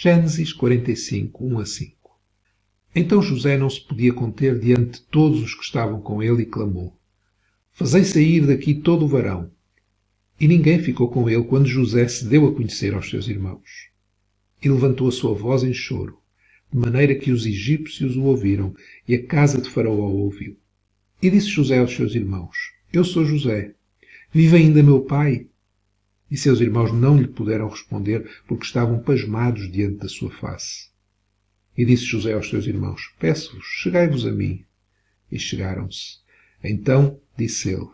Gênesis 45, 1 a 5. Então José não se podia conter diante de todos os que estavam com ele e clamou: Fazei sair daqui todo o varão. E ninguém ficou com ele quando José se deu a conhecer aos seus irmãos. E levantou a sua voz em choro, de maneira que os egípcios o ouviram e a casa de Faraó o ouviu. E disse José aos seus irmãos: Eu sou José. Vive ainda meu pai? E seus irmãos não lhe puderam responder, porque estavam pasmados diante da sua face. E disse José aos seus irmãos: Peço-vos, chegai-vos a mim. E chegaram-se. Então disse ele: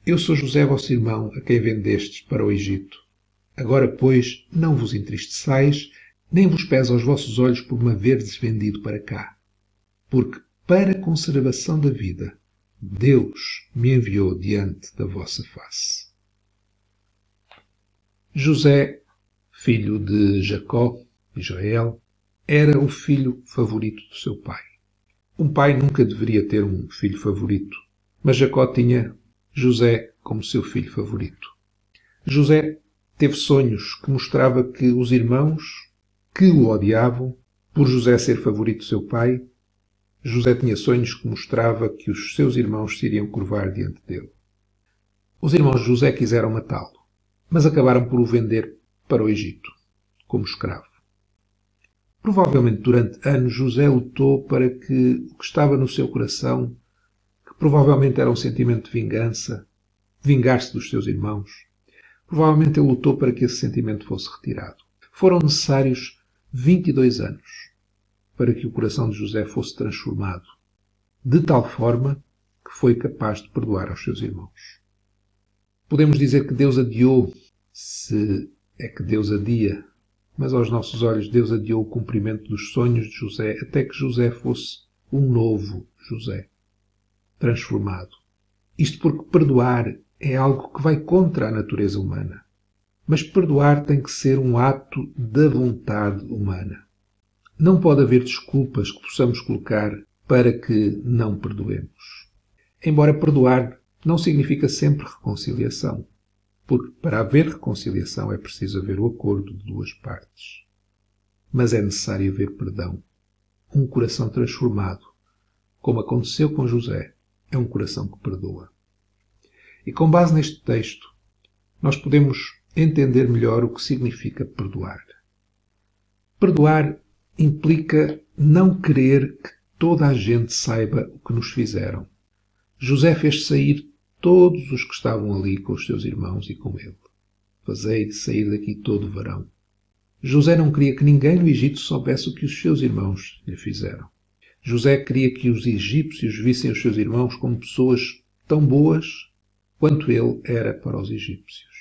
Eu sou José, vosso irmão, a quem vendestes para o Egito. Agora, pois, não vos entristeçais, nem vos pesa aos vossos olhos por me haverdes vendido para cá. Porque, para a conservação da vida, Deus me enviou diante da vossa face. José, filho de Jacó, Israel, era o filho favorito do seu pai. Um pai nunca deveria ter um filho favorito, mas Jacó tinha José como seu filho favorito. José teve sonhos que mostrava que os irmãos que o odiavam, por José ser favorito do seu pai, José tinha sonhos que mostrava que os seus irmãos se iriam curvar diante dele. Os irmãos de José quiseram matá-lo, mas acabaram por o vender para o Egito, como escravo. Provavelmente durante anos José lutou para que o que estava no seu coração, que provavelmente era um sentimento de vingança, vingar-se dos seus irmãos, provavelmente ele lutou para que esse sentimento fosse retirado. Foram necessários 22 anos para que o coração de José fosse transformado, de tal forma que foi capaz de perdoar aos seus irmãos. Podemos dizer que Deus adiou, se é que Deus adia, mas aos nossos olhos Deus adiou o cumprimento dos sonhos de José até que José fosse um novo José, transformado. Isto porque perdoar é algo que vai contra a natureza humana. Mas perdoar tem que ser um ato da vontade humana. Não pode haver desculpas que possamos colocar para que não perdoemos. Embora perdoar não significa sempre reconciliação, porque para haver reconciliação é preciso haver o acordo de duas partes. Mas é necessário haver perdão. Um coração transformado, como aconteceu com José, é um coração que perdoa. E com base neste texto, nós podemos entender melhor o que significa perdoar. Perdoar implica não querer que toda a gente saiba o que nos fizeram. José fez sair todos os que estavam ali com os seus irmãos e com ele. Fazei sair daqui todo o varão. José não queria que ninguém no Egito soubesse o que os seus irmãos lhe fizeram. José queria que os egípcios vissem os seus irmãos como pessoas tão boas quanto ele era para os egípcios.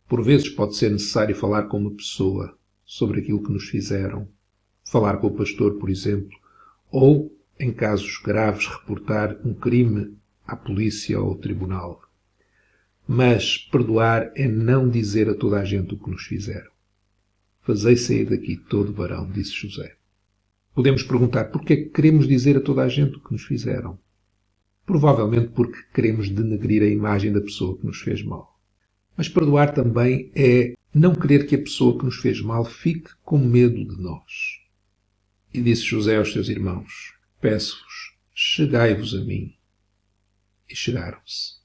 Por vezes pode ser necessário falar com uma pessoa sobre aquilo que nos fizeram, falar com o pastor, por exemplo, ou, em casos graves, reportar um crime à polícia ou ao tribunal. Mas perdoar é não dizer a toda a gente o que nos fizeram. Fazei sair daqui todo varão, disse José. Podemos perguntar porquê é que queremos dizer a toda a gente o que nos fizeram. Provavelmente porque queremos denegrir a imagem da pessoa que nos fez mal. Mas perdoar também é não querer que a pessoa que nos fez mal fique com medo de nós. E disse José aos seus irmãos: Peço-vos, chegai-vos a mim. E chegaram-se.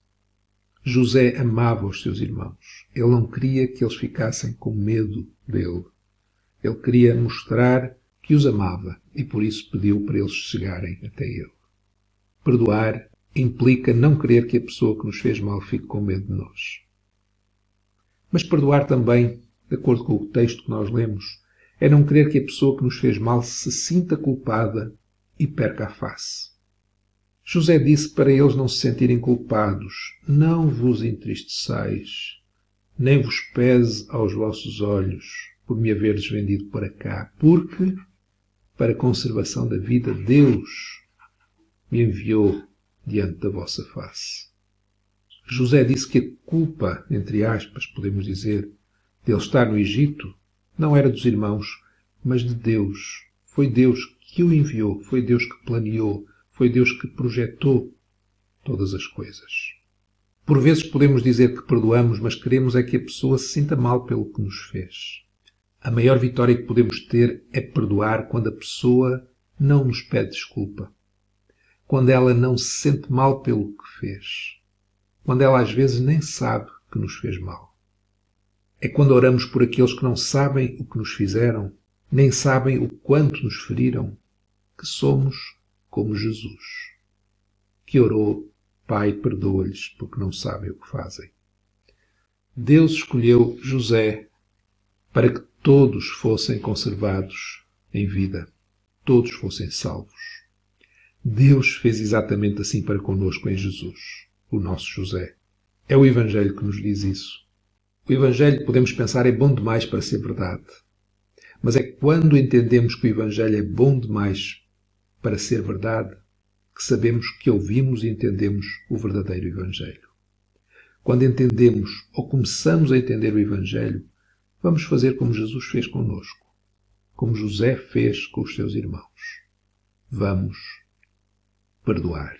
José amava os seus irmãos. Ele não queria que eles ficassem com medo dele. Ele queria mostrar que os amava e por isso pediu para eles chegarem até ele. Perdoar implica não querer que a pessoa que nos fez mal fique com medo de nós. Mas perdoar também, de acordo com o texto que nós lemos, é não querer que a pessoa que nos fez mal se sinta culpada e perca a face. José disse para eles não se sentirem culpados: Não vos entristeçais, nem vos pese aos vossos olhos por me haverdes vendido para cá, porque, para a conservação da vida, Deus me enviou diante da vossa face. José disse que a culpa, entre aspas, podemos dizer, de ele estar no Egito, não era dos irmãos, mas de Deus. Foi Deus que o enviou, foi Deus que planeou, foi Deus que projetou todas as coisas. Por vezes podemos dizer que perdoamos, mas queremos é que a pessoa se sinta mal pelo que nos fez. A maior vitória que podemos ter é perdoar quando a pessoa não nos pede desculpa, quando ela não se sente mal pelo que fez, quando ela às vezes nem sabe que nos fez mal. É quando oramos por aqueles que não sabem o que nos fizeram, nem sabem o quanto nos feriram, que somos como Jesus, que orou: Pai, perdoa-lhes, porque não sabem o que fazem. Deus escolheu José para que todos fossem conservados em vida, todos fossem salvos. Deus fez exatamente assim para conosco em Jesus, o nosso José. É o Evangelho que nos diz isso. O Evangelho, podemos pensar, é bom demais para ser verdade. Mas é quando entendemos que o Evangelho é bom demais para ser verdade que sabemos que ouvimos e entendemos o verdadeiro Evangelho. Quando entendemos ou começamos a entender o Evangelho, vamos fazer como Jesus fez conosco, como José fez com os seus irmãos. Vamos perdoar.